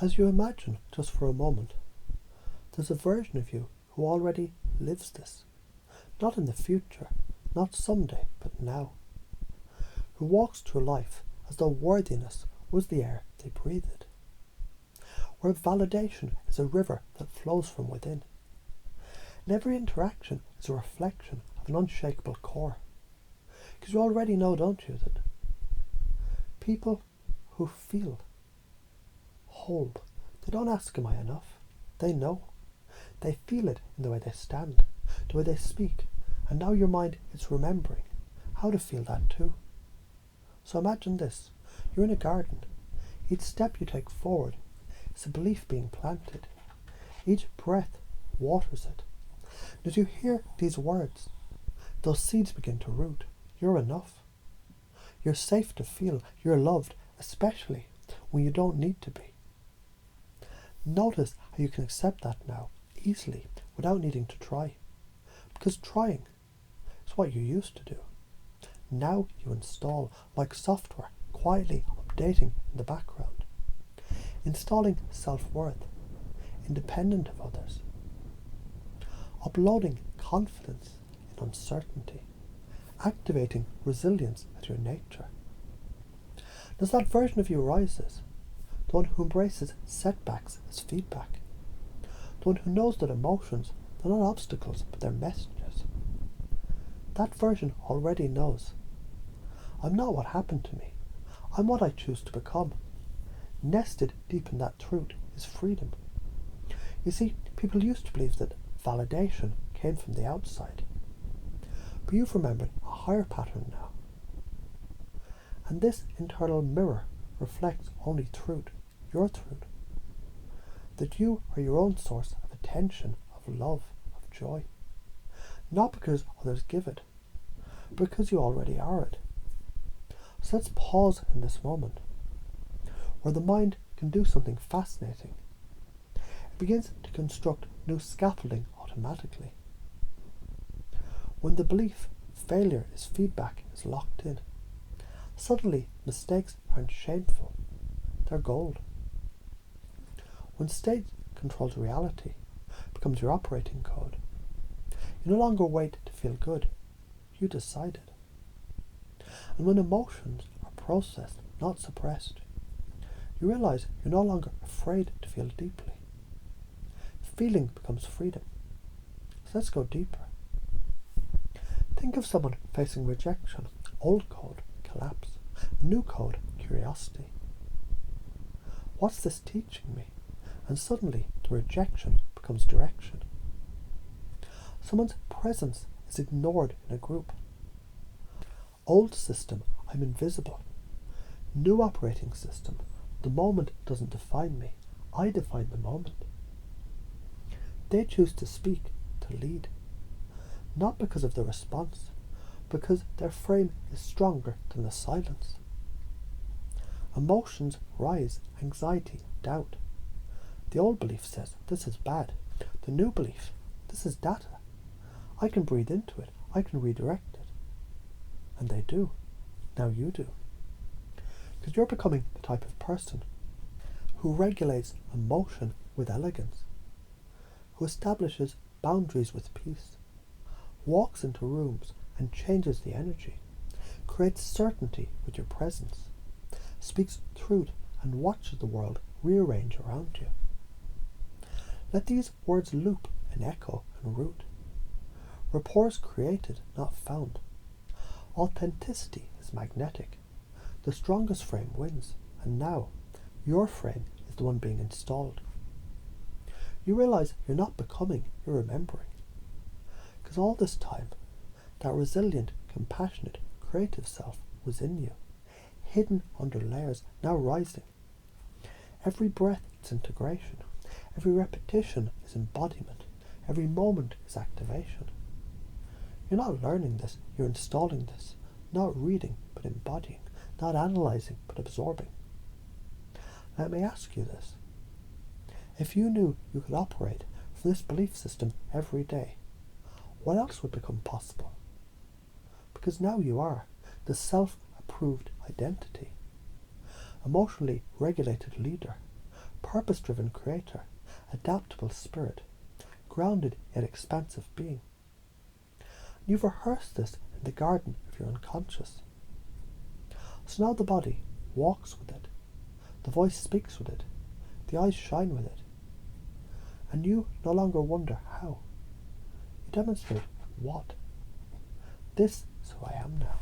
As you imagine, just for a moment, there's a version of you who already lives this. Not in the future, not someday, but now. Who walks through life as though worthiness was the air they breathed. Where validation is a river that flows from within. And every interaction is a reflection of an unshakable core. Because you already know, don't you, that people who feel whole, they don't ask, am I enough? They know. They feel it in the way they stand, the way they speak, and now your mind is remembering how to feel that too. So imagine this, you're in a garden. Each step you take forward is a belief being planted. Each breath waters it. And as you hear these words, those seeds begin to root. You're enough. You're safe to feel. You're loved, especially when you don't need to be. Notice how you can accept that now, easily, without needing to try. Because trying is what you used to do. Now you install, like software, quietly updating in the background. Installing self-worth, independent of others. Uploading confidence in uncertainty. Activating resilience as your nature. As that version of you rises, the one who embraces setbacks as feedback, the one who knows that emotions are not obstacles but they're messages, that version already knows, I'm not what happened to me, I'm what I choose to become. Nested deep in that truth is freedom. You see, people used to believe that validation came from the outside. But you've remembered a higher pattern now. And this internal mirror reflects only truth, your truth. That you are your own source of attention, of love, of joy. Not because others give it, but because you already are it. So let's pause in this moment, where the mind can do something fascinating. It begins to construct new scaffolding automatically. When the belief failure is feedback is locked in, suddenly mistakes aren't shameful, they're gold. When state controls reality, it becomes your operating code. You no longer wait to feel good, you decide it. And when emotions are processed, not suppressed, you realize you're no longer afraid to feel deeply. Feeling becomes freedom. So let's go deeper. Think of someone facing rejection, old code, collapse, new code, curiosity. What's this teaching me? And suddenly the rejection becomes direction. Someone's presence is ignored in a group. Old system, I'm invisible. New operating system, the moment doesn't define me, I define the moment. They choose to speak, to lead. Not because of the response, because their frame is stronger than the silence. Emotions rise, anxiety, doubt. The old belief says, this is bad. The new belief, this is data. I can breathe into it, I can redirect it. And they do. Now you do. Because you're becoming the type of person who regulates emotion with elegance, who establishes boundaries with peace, walks into rooms and changes the energy, creates certainty with your presence, speaks truth and watches the world rearrange around you. Let these words loop and echo and root. Rapport is created, not found. Authenticity is magnetic. The strongest frame wins, and now your frame is the one being installed. You realize you're not becoming, you're remembering. Because all this time, that resilient, compassionate, creative self was in you, hidden under layers, now rising. Every breath is integration. Every repetition is embodiment. Every moment is activation. You're not learning this, you're installing this. Not reading, but embodying. Not analyzing, but absorbing. Let me ask you this. If you knew you could operate from this belief system every day, what else would become possible? Because now you are the self-approved identity, emotionally regulated leader, purpose-driven creator, adaptable spirit, grounded yet expansive being. You've rehearsed this in the garden of your unconscious. So now the body walks with it, the voice speaks with it, the eyes shine with it, and you no longer wonder how. You demonstrate what. This is who I am now.